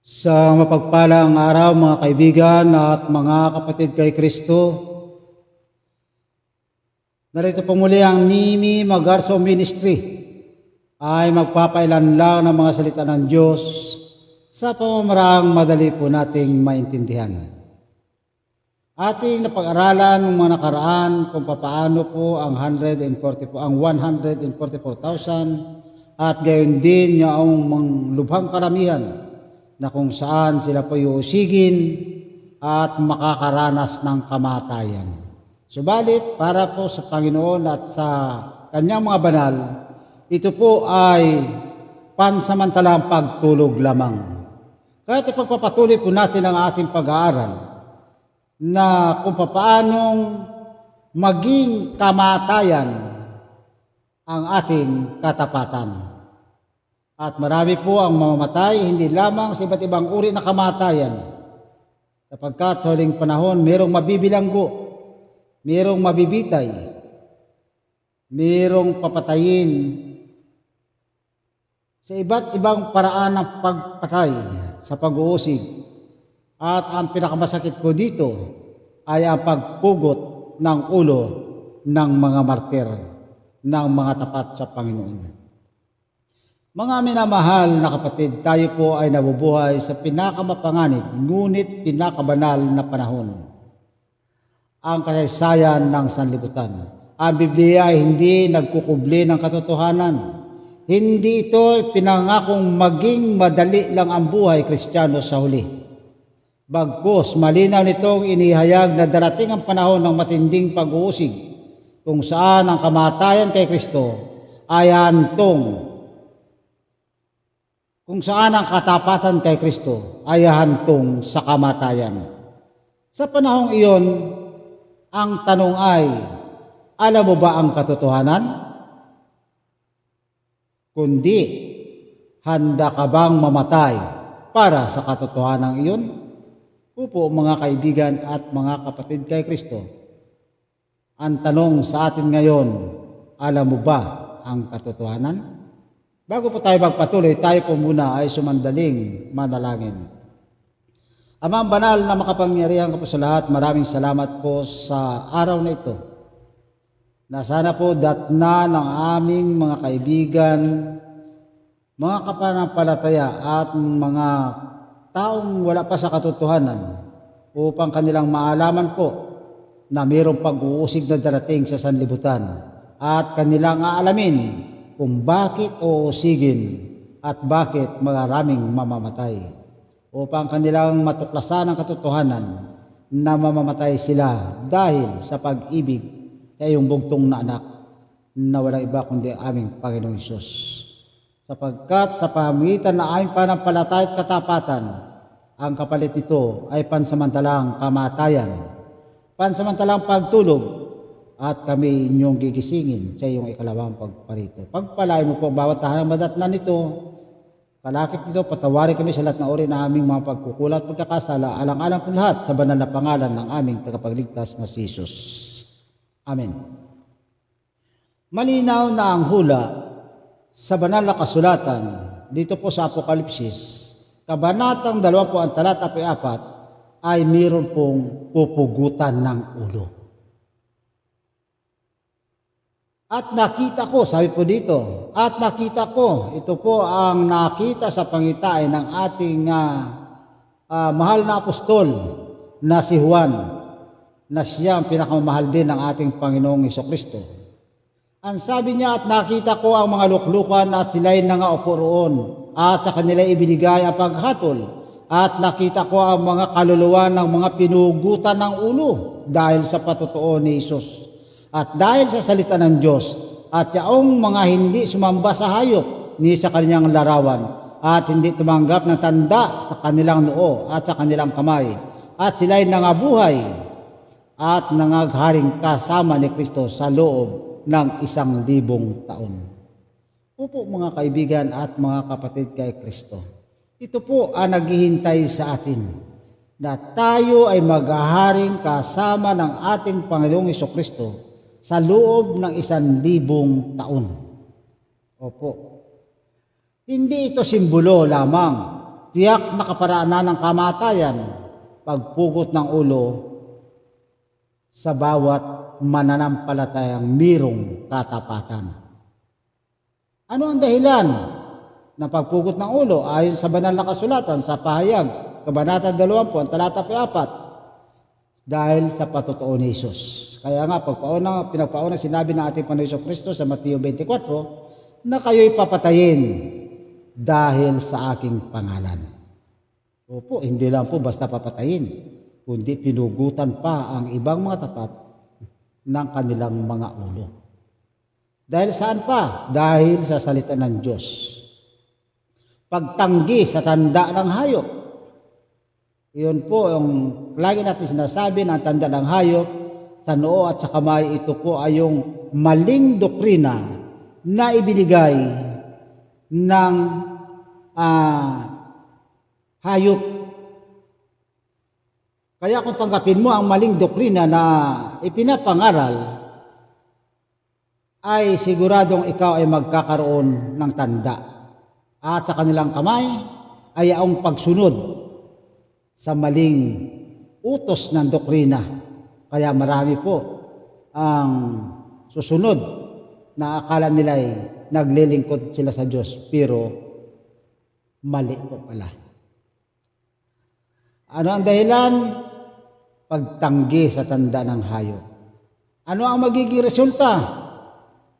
Sa mapagpalang araw mga kaibigan at mga kapatid kay Kristo, narito po muli ang Nimi Magarso Ministry ay magpapailan lang ng mga salita ng Diyos sa pamamaraang madali po nating maintindihan. Ating napag-aralan ng mga nakaraan kung papaano po ang 144,000 at gayon din yung lubhang karamihan na kung saan sila po iusigin at makakaranas ng kamatayan. Subalit, para po sa Panginoon at sa kanyang mga banal, ito po ay pansamantalang pagtulog lamang. Kahit ipagpapatuloy po natin ang ating pag-aaral na kung paanong maging kamatayan ang ating katapatan. At marami po ang mamamatay, hindi lamang sa iba't ibang uri na kamatayan. Sapagkat sa huling panahon, mayroong mabibilanggo, mayroong mabibitay, mayroong papatayin sa iba't ibang paraan ng pagpatay sa pag-uusig. At ang pinakamasakit po dito ay ang pagpugot ng ulo ng mga martir, ng mga tapat sa Panginoon. Mga minamahal na kapatid, tayo po ay nabubuhay sa pinakamapanganib, ngunit pinakabanal na panahon. Ang kasaysayan ng sanlibutan. Ang Biblia ay hindi nagkukubli ng katotohanan. Hindi ito pinangakong maging madali lang ang buhay Kristiyano sa huli. Bagkus, malinaw nitong inihayag na darating ang panahon ng matinding pag-uusig, kung saan ang kamatayan kay Kristo ay hantong. Kung saan ang katapatan kay Kristo ay hantong sa kamatayan. Sa panahong iyon, ang tanong ay, alam mo ba ang katotohanan? Kundi, handa ka bang mamatay para sa katotohanan iyon? Opo mga kaibigan at mga kapatid kay Kristo. Ang tanong sa atin ngayon, alam mo ba ang katotohanan? Bago po tayo magpatuloy, tayo po muna ay sumandaling manalangin. Amang banal na makapangyarihan ka po sa lahat, maraming salamat po sa araw na ito. Na sana po datna ng aming mga kaibigan, mga kapanampalataya at mga taong wala pa sa katotohanan upang kanilang maalaman po na mayroong pag-uusig na darating sa sanlibutan at kanilang aalamin kung bakit uusigin at bakit maraming mamamatay upang kanilang matuklasan ang katotohanan na mamamatay sila dahil sa pag-ibig sa iyong bugtong na anak na walang iba kundi aming Panginoong Hesus. Sapagkat sa pamamagitan ng aming panampalataya at katapatan, ang kapalit nito ay pansamantalang kamatayan, pansamantalang pagtulog, at kami inyong gigisingin sa iyong ikalawang pagparito. Pagpalain mo po bawat tahanang madatnan nito, kalakip nito, patawarin kami sa lahat ng uri na aming mga pagkukulat at pagkakasala, alang-alang po lahat sa banal na pangalan ng aming tagapagligtas na si Jesus. Amen. Malinaw na ang hula sa banal na kasulatan dito po sa Apokalipsis, kabanatang 20 talata 4 ay mayroon pong pupugutan ng ulo. At nakita ko, sabi po dito, at nakita ko, ito po ang nakita sa pangitain ng ating mahal na apostol na si Juan, na siya ang pinakamahal din ng ating Panginoong Hesukristo. Ang sabi niya, at nakita ko ang mga luklukan at sila'y nangaupo roon, at sa kanila ibinigay ang paghatol, at nakita ko ang mga kaluluwa ng mga pinugutan ng ulo dahil sa patotoo ni Jesus. At dahil sa salita ng Diyos, at yaong mga hindi sumamba sa hayop ni sa kanyang larawan, at hindi tumanggap ng tanda sa kanilang noo at sa kanilang kamay, at sila'y nangabuhay at nangagharing kasama ni Kristo sa loob ng 1,000 taon. Opo mga kaibigan at mga kapatid kay Kristo, ito po ang naghihintay sa atin, na tayo ay maghaharing kasama ng ating Panginoong Hesukristo sa loob ng 1,000 taon. Opo. Hindi ito simbolo lamang tiyak na kaparaanan ng kamatayan, pagpugot ng ulo sa bawat mananampalatayang mirong katapatan. Ano ang dahilan ng pagpugot ng ulo? Ayon sa banal na kasulatan sa Pahayag, Kabanata 20, talata 4, dahil sa patotoo ni Jesus. Kaya nga, pinagpauna sinabi ng ating Panginoon Kristo sa Mateo 24, na kayo'y papatayin dahil sa aking pangalan. Opo, hindi lang po basta papatayin, kundi pinugutan pa ang ibang mga tapat ng kanilang mga ulo. Dahil saan pa? Dahil sa salita ng Diyos. Pagtanggi sa tanda ng hayop. Iyon po yung lagi natin sinasabi na ang tanda ng hayop sa noo at sa kamay, ito po ay yung maling doktrina na ibinigay ng hayop. Kaya kung tanggapin mo ang maling doktrina na ipinapangaral, ay siguradong ikaw ay magkakaroon ng tanda. At sa kanilang kamay ay ang pagsunod sa maling utos ng doktrina. Kaya marami po ang susunod na akala nila ay naglilingkod sila sa Diyos, pero mali po pala. Ano ang dahilan? Pagtanggi sa tanda ng hayop. Ano ang magiging resulta?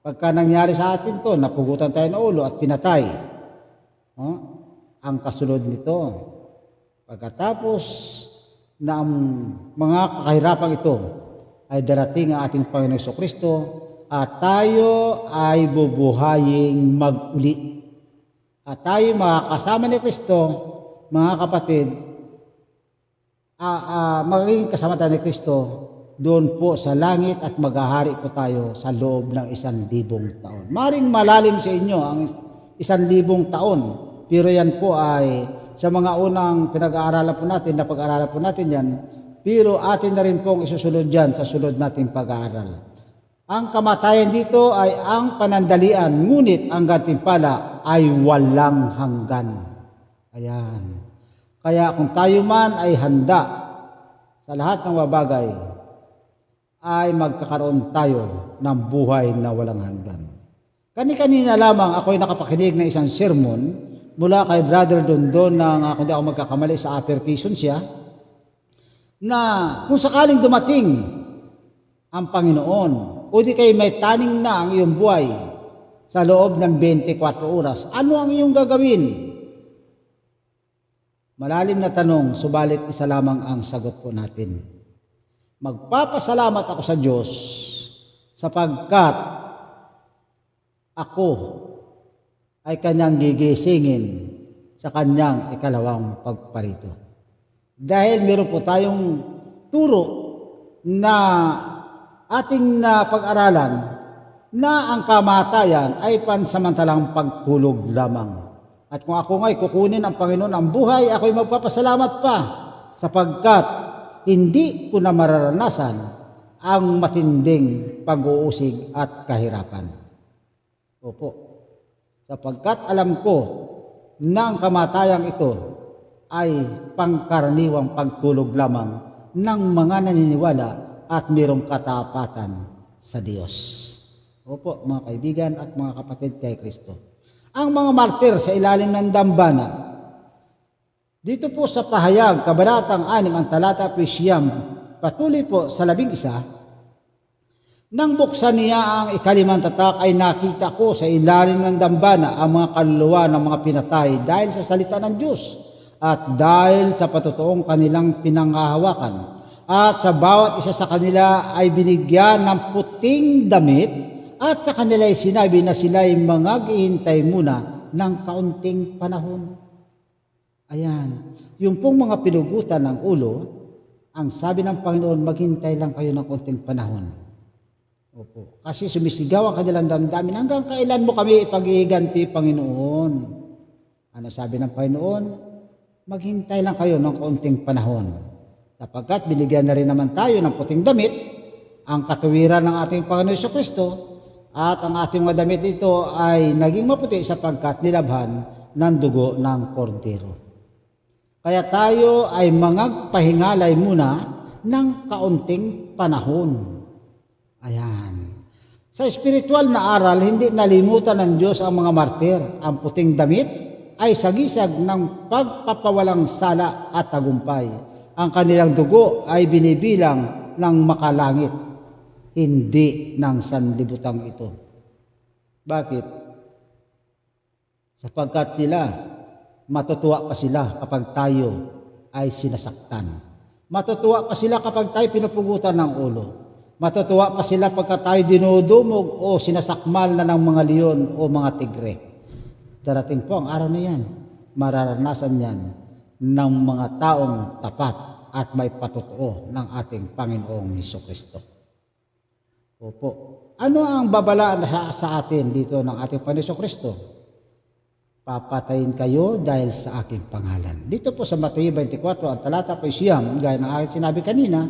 Pagka nangyari sa atin to, napugutan tayo ng ulo at pinatay. Ang kasunod nito, pagkatapos na ang mga kahirapang ito ay darating ang ating Panginoon Jesucristo at tayo ay bubuhaying mag-uli. At tayo makakasama ni Kristo, mga kapatid, magiging kasama tayo ni Kristo doon po sa langit at maghahari po tayo sa loob ng 1,000 taon. Maring malalim sa inyo ang 1,000 taon, pero yan po ay sa mga unang pinag-aaralan po natin, napag-aaralan po natin yan, pero atin na rin pong isusunod yan sa sunod nating pag-aaral. Ang kamatayan dito ay ang panandalian, ngunit ang gantimpala ay walang hanggan. Ayan. Kaya kung tayo man ay handa sa lahat ng bagay, ay magkakaroon tayo ng buhay na walang hanggan. Kani-kanina lamang ako'y nakapakinig ng isang sermon mula kay Brother Dondon na kung di ako magkakamali sa Upper Quezon siya, na kung sakaling dumating ang Panginoon o di kayo may taning na ang iyong buhay sa loob ng 24 oras, ano ang iyong gagawin? Malalim na tanong, subalit isa lamang ang sagot po natin. Magpapasalamat ako sa Diyos sapagkat ako ay kanyang gigisingin sa kanyang ikalawang pagparito. Dahil meron po tayong turo na ating pag-aralan na ang kamatayan ay pansamantalang pagtulog lamang. At kung ako nga'y kukunin ang Panginoon ang buhay, ako'y magpapasalamat pa sapagkat hindi ko na mararanasan ang matinding pag-uusig at kahirapan. Opo. Sapagkat alam ko na ang kamatayang ito ay pangkaraniwang pagtulog lamang ng mga naniniwala at mayroong katapatan sa Diyos. Opo, mga kaibigan at mga kapatid kay Kristo. Ang mga martir sa ilalim ng dambana, dito po sa Pahayag, Kabanatang 6, ang talata 9, patuloy po sa 11, nang buksan niya ang ikalimang tatak ay nakita ko sa ilalim ng dambana ang mga kaluluwa ng mga pinatay dahil sa salita ng Diyos at dahil sa patotoong kanilang pinanghahawakan. At sa bawat isa sa kanila ay binigyan ng puting damit at sa kanila ay sinabi na sila ay mag-ihintay muna ng kaunting panahon. Ayan, yung pong mga pinugutan ng ulo, ang sabi ng Panginoon, maghintay lang kayo ng kaunting panahon. Opo. Kasi sumisigaw ang kanilang damdamin, hanggang kailan mo kami ipag-iiganti, Panginoon? Ano sabi ng Panginoon? Maghintay lang kayo ng kaunting panahon. Sapagkat binigyan na rin naman tayo ng puting damit, ang katuwiran ng ating Panginoon Jesucristo, at ang ating mga damit ito ay naging maputi sapagkat nilabhan ng dugo ng kordero. Kaya tayo ay mangagpahingalay muna ng kaunting panahon. Ayan. Sa espiritual na aral, hindi nalimutan ng Diyos ang mga martir. Ang puting damit ay sagisag ng pagpapawalang sala at tagumpay. Ang kanilang dugo ay binibilang ng makalangit, hindi ng sanlibutang ito. Bakit? Sapagkat sila, matutuwa pa sila kapag tayo ay sinasaktan. Matutuwa pa sila kapag tayo pinupugutan ng ulo. Matutuwa pa sila pagka tayo dinudumog o sinasakmal na ng mga leon o mga tigre. Darating po ang araw na yan. Mararanasan yan ng mga taong tapat at may patotoo ng ating Panginoong Hesukristo. Opo. Ano ang babalaan sa atin dito ng ating Panginoong Hesukristo? Papatayin kayo dahil sa aking pangalan. Dito po sa Mateo 24, ang talata po siyam, gaya ng aking sinabi kanina,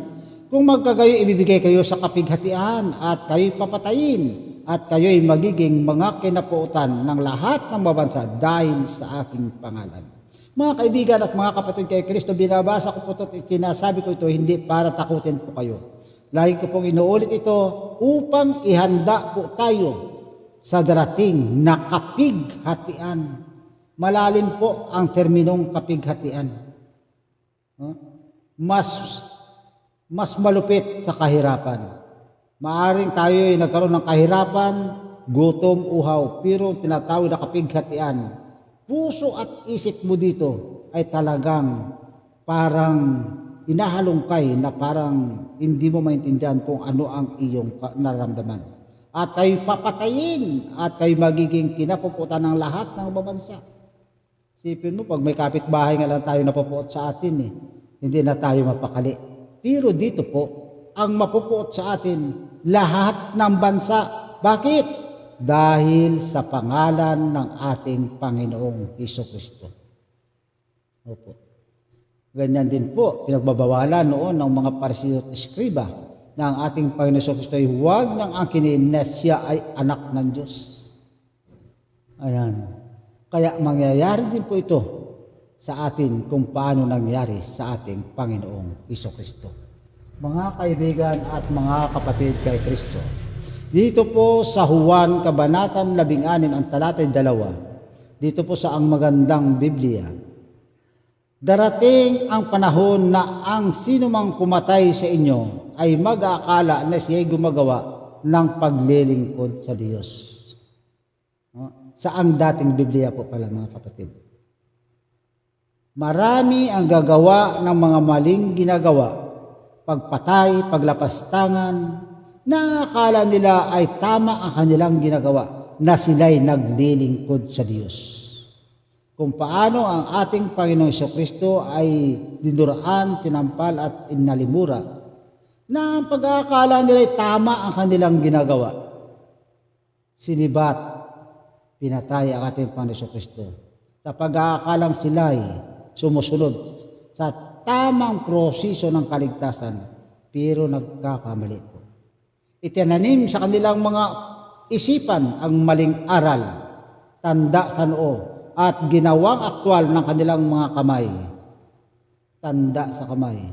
kung magkagayo, ibibigay kayo sa kapighatian at kayo'y papatayin at kayo'y magiging mga kinapuutan ng lahat ng mabansa dahil sa aking pangalan. Mga kaibigan at mga kapatid kay Kristo, binabasa ko po ito at sinasabi ko ito hindi para takutin po kayo. Lagi ko pong inuulit ito upang ihanda po tayo sa darating na kapighatian. Malalim po ang terminong kapighatian. Mas malupit sa kahirapan. Maaring tayo ay nagkaroon ng kahirapan, gutom, uhaw, pero tinatawag na kapighatian. Puso at isip mo dito ay talagang parang inahalongkay na parang hindi mo maintindihan kung ano ang iyong nararamdaman. At kayo papatayin at kayo magiging kinapuputan ng lahat ng babansa. Sipin mo, pag may kapitbahay nga lang tayo napupuot sa atin, hindi na tayo mapakali. Pero dito po, ang mapupuot sa atin, lahat ng bansa. Bakit? Dahil sa pangalan ng ating Panginoong Hesukristo. Opo. Ganyan din po, pinagbabawalan noon ng mga Pariseo at Eskriba na ang ating Panginoong Hesukristo ay huwag nang angkinin na siya ay anak ng Diyos. Ayan. Kaya mangyayari din po ito sa atin kung paano nangyari sa ating Panginoong Hesukristo. Mga kaibigan at mga kapatid kay Kristo, dito po sa Juan Kabanatang 16 ang talatay 2, dito po sa ang magandang Biblia, darating ang panahon na ang sinumang pumatay sa inyo ay mag-aakala na siya'y gumagawa ng paglilingkod sa Diyos. Sa ang dating Biblia po pala mga kapatid. Marami ang gagawa ng mga maling ginagawa, pagpatay, paglapastangan, na akala nila ay tama ang kanilang ginagawa, na sila'y naglilingkod sa Diyos. Kung paano ang ating Panginoong Hesukristo ay dinuraan, sinampal at inalimura, na ang pag-aakala nila ay tama ang kanilang ginagawa. Sinibat, pinatay ang ating Panginoong Hesukristo sa pag-aakalang sila'y sumusunod sa tamang proseso ng kaligtasan, pero nagkakamali po. Itinanim sa kanilang mga isipan ang maling aral, tanda sa noo, at ginawang aktwal ng kanilang mga kamay, tanda sa kamay,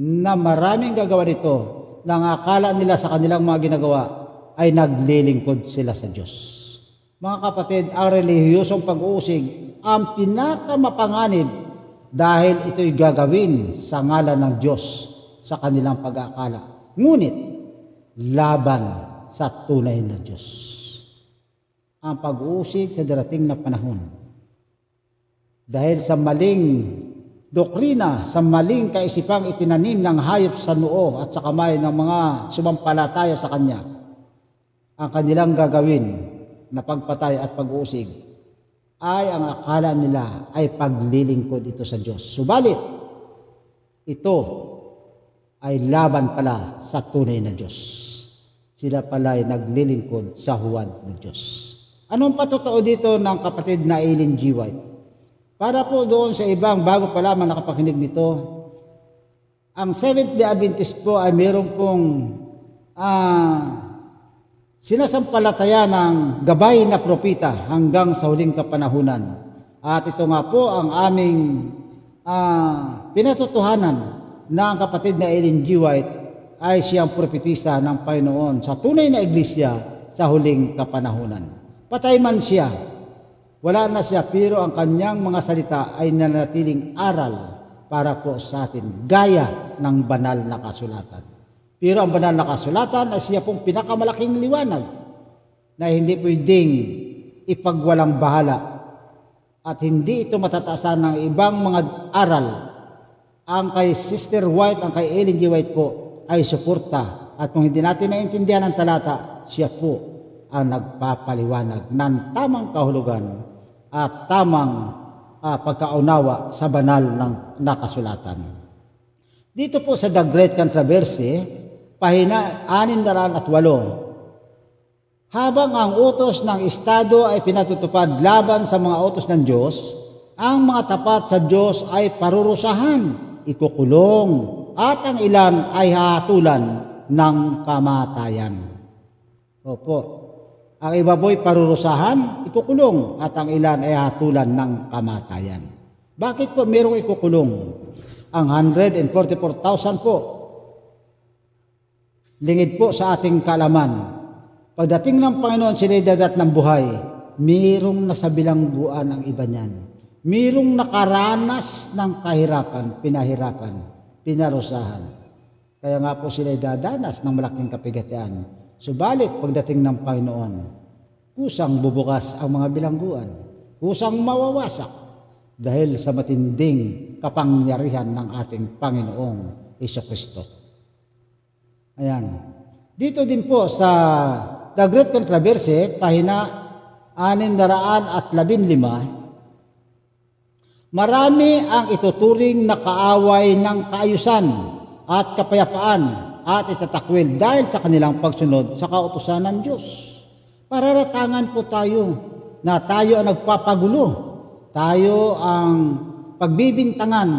na maraming gagawa nito, na ang akala nila sa kanilang mga ginagawa ay naglilingkod sila sa Diyos. Mga kapatid, ang relihiyosong pag-uusig ang pinakamapanganib dahil ito'y gagawin sa ngalan ng Diyos sa kanilang pag-aakala. Ngunit, laban sa tunay na Diyos. Ang pag-uusig sa darating na panahon. Dahil sa maling doktrina, sa maling kaisipang itinanim ng hayop sa noo at sa kamay ng mga sumampalataya sa Kanya, ang kanilang gagawin na pagpatay at pag-uusig ay ang akala nila ay paglilingkod ito sa Diyos. Subalit, ito ay laban pala sa tunay na Diyos. Sila pala ay naglilingkod sa huwad ng Diyos. Anong patotoo dito ng kapatid na Ellen G. White? Para po doon sa ibang bago pa lamang nakapakinig nito, ang Seventh-day Adventist po ay mayroon pong sinasampalataya ng gabay na propita hanggang sa huling kapanahunan. At ito nga po ang aming pinatotohanan na ang kapatid na Ellen G. White ay siyang propetisa ng Panginoon sa tunay na iglesia sa huling kapanahunan. Patay man siya, wala na siya, pero ang kanyang mga salita ay nanatiling aral para po sa atin, gaya ng banal na kasulatan. Pero ang banal na kasulatan ay siya pong pinakamalaking liwanag na hindi pwedeng ipagwalang bahala at hindi ito matataasan ng ibang mga aral. Ang kay Sister White, ang kay Ellen G. White po ay suporta, at kung hindi natin naintindihan ang talata, siya po ang nagpapaliwanag ng tamang kahulugan at tamang pagkaunawa sa banal ng nakasulatan. Dito po sa The Great Controversy, pahina 608, habang ang utos ng Estado ay pinatutupad laban sa mga utos ng Diyos, ang mga tapat sa Diyos ay parurusahan, ikukulong, at ang ilan ay hahatulan ng kamatayan. Opo, ang iba po'y parurusahan, ikukulong, at ang ilan ay hahatulan ng kamatayan. Bakit po mayroong ikukulong? Ang 144,000 po, lingid po sa ating kaalaman. Pagdating ng Panginoon, sila'y dadat ng buhay, mayroong nasa bilangguan ang iba niyan. Mayroong nakaranas ng kahirapan, pinahirapan, pinarusahan. Kaya nga po sila'y dadanas ng malaking kapigatian. Subalit pagdating ng Panginoon, kusang bubukas ang mga bilangguan, kusang mawawasak dahil sa matinding kapangyarihan ng ating Panginoong Jesucristo. Ayan. Dito din po sa The Great Controversy, pahina 615, marami ang ituturing na kaaway ng kaayusan at kapayapaan at itatakwil dahil sa kanilang pagsunod sa kautusan ng Diyos. Pararatangan po tayo na tayo ang nagpapagulo. Tayo ang pagbibintangan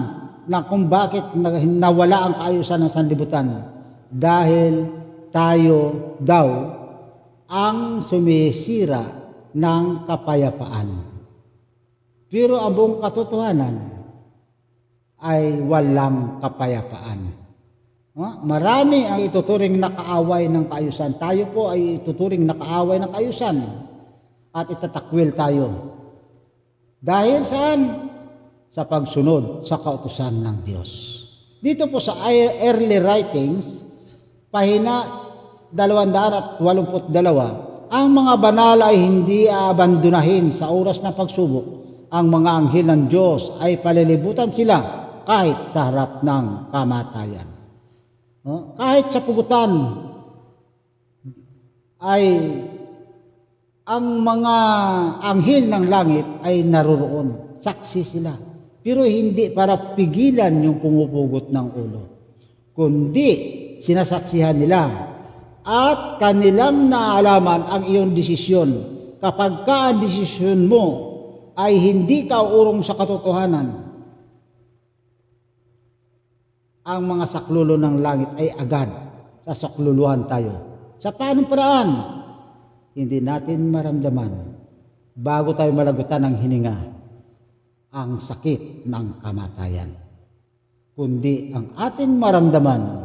na kung bakit nawala ang kaayusan ng sanlibutan. Dahil tayo daw ang sumisira ng kapayapaan. Pero ang buong katotohanan ay walang kapayapaan. Marami ang ituturing na kaaway ng kaayusan. Tayo po ay ituturing na kaaway ng kaayusan at itatakwil tayo. Dahil saan? Sa pagsunod sa kautusan ng Diyos. Dito po sa early writings, pahina 282, ang mga banal ay hindi aabandonahin sa oras ng pagsubok. Ang mga anghel ng Diyos ay palilibutan sila kahit sa harap ng kamatayan. Kahit sa pugutan ay ang mga anghel ng langit ay naroroon. Saksi sila. Pero hindi para pigilan yung pumupugot ng ulo, kundi sinasaksihan nila at kanilang naalaman ang iyong desisyon. Kapag ka ang desisyon mo ay hindi ka urong sa katotohanan, ang mga saklulo ng langit ay agad sasakluluhan tayo. Sa paanong paraan? Hindi natin maramdaman bago tayo malagutan ng hininga ang sakit ng kamatayan. Kundi ang ating maramdaman,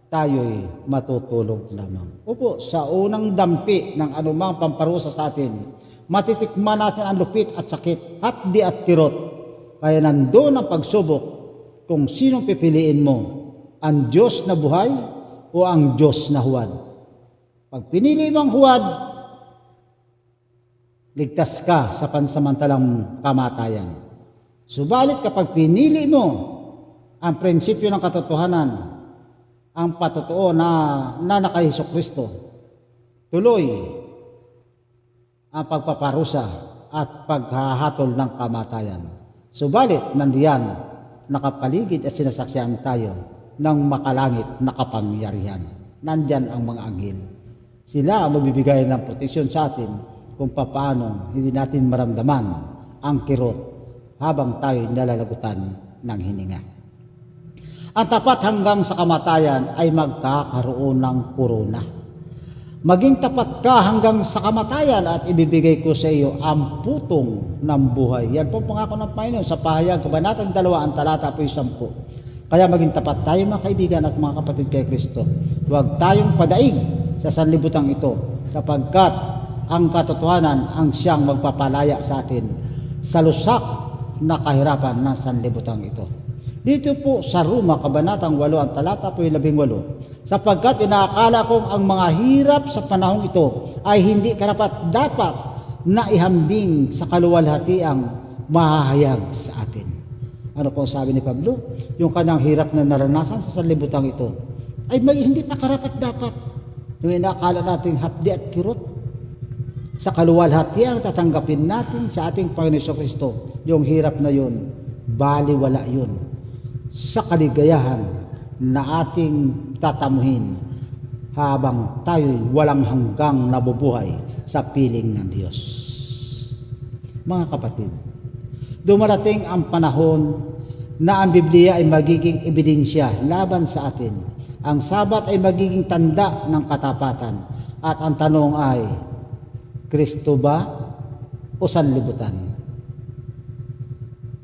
tayo'y matutulog lamang. Opo, sa unang dampi ng anumang pamparusa sa atin, matitikman natin ang lupit at sakit, hapdi at kirot. Kaya nandoon ang pagsubok kung sinong pipiliin mo, ang Diyos na buhay o ang Diyos na huwad. Pag pinili mong huwad, ligtas ka sa pansamantalang kamatayan. Subalit kapag pinili mo ang prinsipyo ng katotohanan, ang patotoo na naka Jesucristo, tuloy ang pagpaparusa at paghahatol ng kamatayan. Subalit nandiyan, nakapaligid at sinasaksihan tayo ng makalangit na kapangyarihan. Nandyan ang mga anghel. Sila ang magbibigay ng proteksyon sa atin kung paano hindi natin maramdaman ang kirot habang tayo nalalagutan ng hininga. Ang tapat hanggang sa kamatayan ay magkakaroon ng korona. Maging tapat ka hanggang sa kamatayan at ibibigay ko sa iyo ang putong ng buhay. Yan po pangako ng Panginoon sa pahayag, Kabanatang 2, ang talata po 10. Kaya maging tapat tayo mga kaibigan at mga kapatid kay Kristo. Huwag tayong padaig sa sanlibutan ito, sapagkat ang katotohanan ang siyang magpapalaya sa atin sa lusak na kahirapan ng sanlibutan ito. Dito po sa Roma, Kabanatang 8, ang talata po 18, sapagkat inaakala kong ang mga hirap sa panahong ito ay hindi karapat-dapat na ihambing sa kaluwalhatiang mahahayag sa atin. Ano po sabi ni Pablo? Yung kanyang hirap na naranasan sa sanlibutan ito ay hindi pa karapat-dapat. Yung inaakala nating hapdi at kirot, sa kaluwalhatiang tatanggapin natin sa ating Panginoon Kristo, yung hirap na yun, baliwala yun sa kaligayahan na ating tatamuhin habang tayo'y walang hanggang nabubuhay sa piling ng Diyos. Mga kapatid, dumarating ang panahon na ang Biblia ay magiging ebidensya laban sa atin. Ang Sabat ay magiging tanda ng katapatan. At ang tanong ay, Kristo ba o sanlibutan?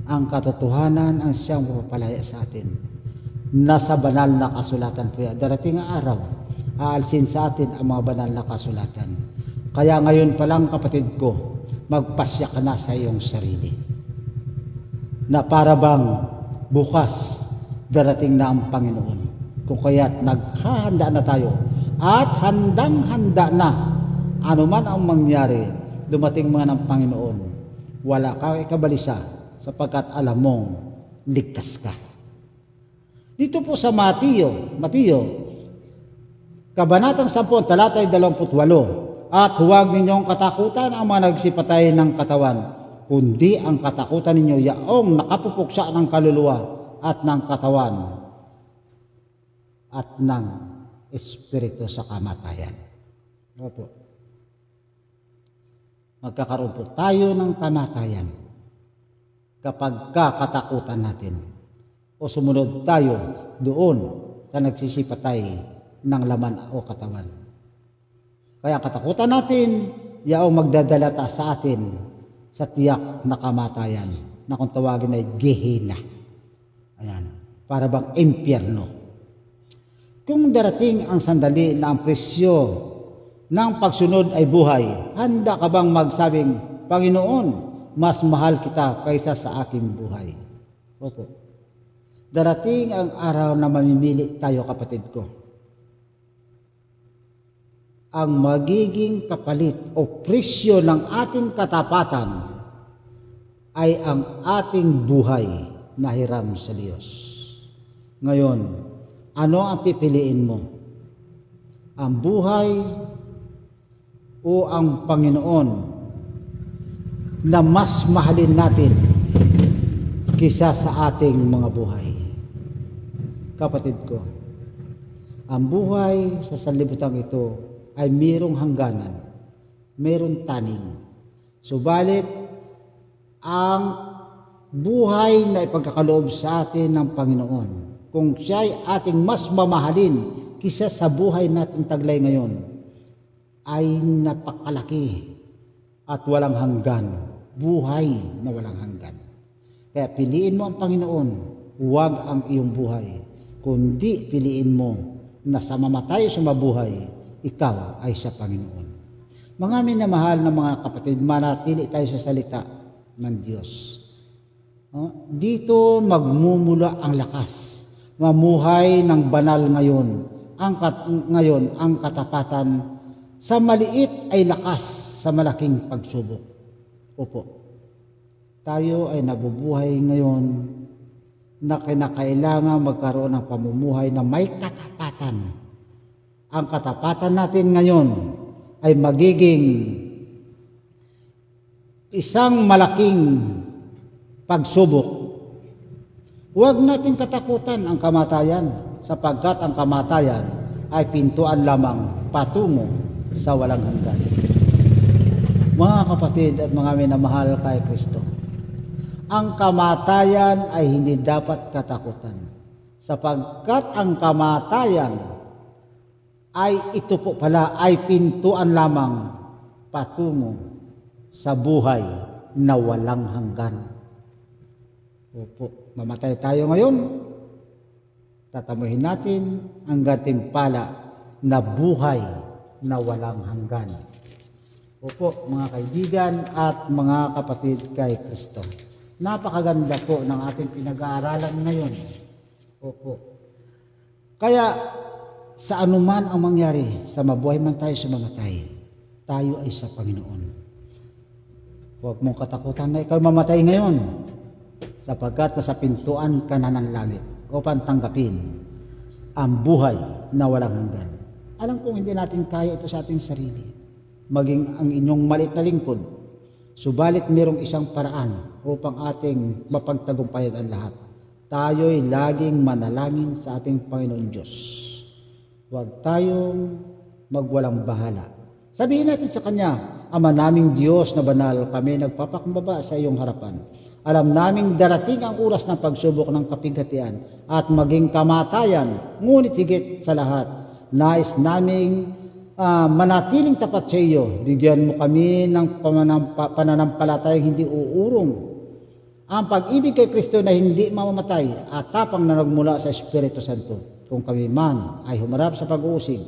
Ang katotohanan ang siyang mapapalaya sa atin. Nasa banal na kasulatan po yan. Darating ang araw, aalsin sa atin ang mga banal na kasulatan. Kaya ngayon pa lang, kapatid ko, magpasya ka na sa iyong sarili. Na para bang bukas darating na ang Panginoon. Kung kaya't naghahanda na tayo at handang-handa na anuman ang mangyari, dumating mga ng Panginoon, wala kang ikabalisa sapagkat alam mong ligtas ka. Dito po sa Mateo, Kabanatang 10, talata 28, at huwag ninyong katakutan ang mga nagsipatay ng katawan, kundi ang katakutan ninyo yaong nakapupuksa ng kaluluwa at ng katawan at ng espiritu sa kamatayan. Opo. Magkakaroon po tayo ng kamatayan kapag katakutan natin o sumunod tayo doon sa nagsisipatay ng laman o katawan. Kaya katakutan natin, yaong magdadalata sa atin sa tiyak na kamatayan na kung tawagin ay Gehenna. Ayan, para bang impyerno. Kung darating ang sandali na ang presyo ng pagsunod ay buhay, handa ka bang magsabing, Panginoon, mas mahal kita kaysa sa aking buhay? Opo. Darating ang araw na mamimili tayo, kapatid ko. Ang magiging kapalit o presyo ng ating katapatan ay ang ating buhay na hiram sa Diyos. Ngayon, ano ang pipiliin mo? Ang buhay o ang Panginoon na mas mahalin natin kisa sa ating mga buhay? Kapatid ko, ang buhay sa sanlibutan ito ay mayroong hangganan, mayroong taning. Subalit, ang buhay na ipagkakaloob sa atin ng Panginoon, kung siya'y ating mas mamahalin kisa sa buhay natin taglay ngayon, ay napakalaki at walang hanggan. Buhay na walang hanggan. Kaya piliin mo ang Panginoon, huwag ang iyong buhay, kundi piliin mo na sa mamatay sa mabuhay, ikaw ay sa Panginoon. Mga minamahal na mga kapatid, manatili tayo sa salita ng Diyos. Dito magmumula ang lakas. Mamuhay ng banal ngayon. Ngayon, ang katapatan sa maliit ay lakas sa malaking pagsubok. Opo. Tayo ay nabubuhay ngayon na kinakailangan magkaroon ng pamumuhay na may katapatan. Ang katapatan natin ngayon ay magiging isang malaking pagsubok. Huwag natin katakutan ang kamatayan, sapagkat ang kamatayan ay pintuan lamang patungo sa walang hanggan. Mga kapatid at mga minamahal kay Kristo, ang kamatayan ay hindi dapat katakutan, sapagkat ang kamatayan ay ito po pala ay pintuan lamang patungo sa buhay na walang hanggan. Opo, mamatay tayo ngayon, tatamuhin natin ang gantimpala na buhay na walang hanggan. Opo, mga kaibigan at mga kapatid kay Kristo. Napakaganda po ng ating pinag-aaralan ngayon. Opo. Kaya sa anuman ang mangyari, sa mabuhay man tayo sa mamatay, tayo ay sa Panginoon. Huwag mong katakutan na ikaw mamatay ngayon, sapagkat nasa pintuan ka na ng langit upang tanggapin ang buhay na walang hanggan. Alam kong hindi natin kaya ito sa ating sarili, maging ang inyong maliit na lingkod, subalit mayroong isang paraan upang ating mapagtagumpayan ang lahat. Tayo'y laging manalangin sa ating Panginoon Diyos. Huwag tayong magwalang bahala. Sabihin natin sa Kanya, Ama naming Diyos na banal, kami nagpapakumbaba sa iyong harapan. Alam naming darating ang oras ng pagsubok ng kapighatian at maging kamatayan, ngunit higit sa lahat, nais naming manatiling tapat sa iyo. Bigyan mo kami ng pananampalatayang hindi uurong. Ang pag-ibig kay Kristo na hindi mamamatay at tapang na nagmula sa Espiritu Santo. Kung kami man ay humarap sa pag-uusig,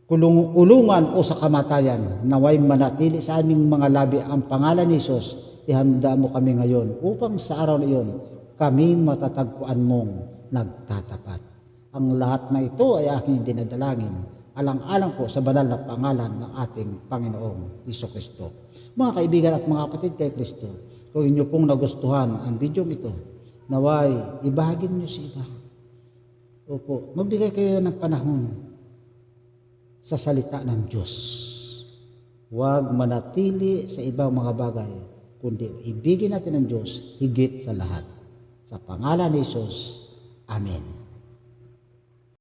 ulungan o sa kamatayan, naway manatili sa aming mga labi ang pangalan ni Jesus. Ihanda mo kami ngayon upang sa araw na iyon kami matatagpuan mong nagtatapat. Ang lahat na ito ay aking dinadalangin alang-alang po sa banal na pangalan ng ating Panginoong Jesucristo. Mga kaibigan at mga kapatid kay Kristo, kung inyo pong nagustuhan ang video ito, naway ibahagi niyo sa iba. Opo, magbigay kayo ng panahon sa salita ng Diyos. Huwag manatili sa ibang mga bagay, kundi ibigin natin ang Diyos higit sa lahat. Sa pangalan ni Jesus, Amen.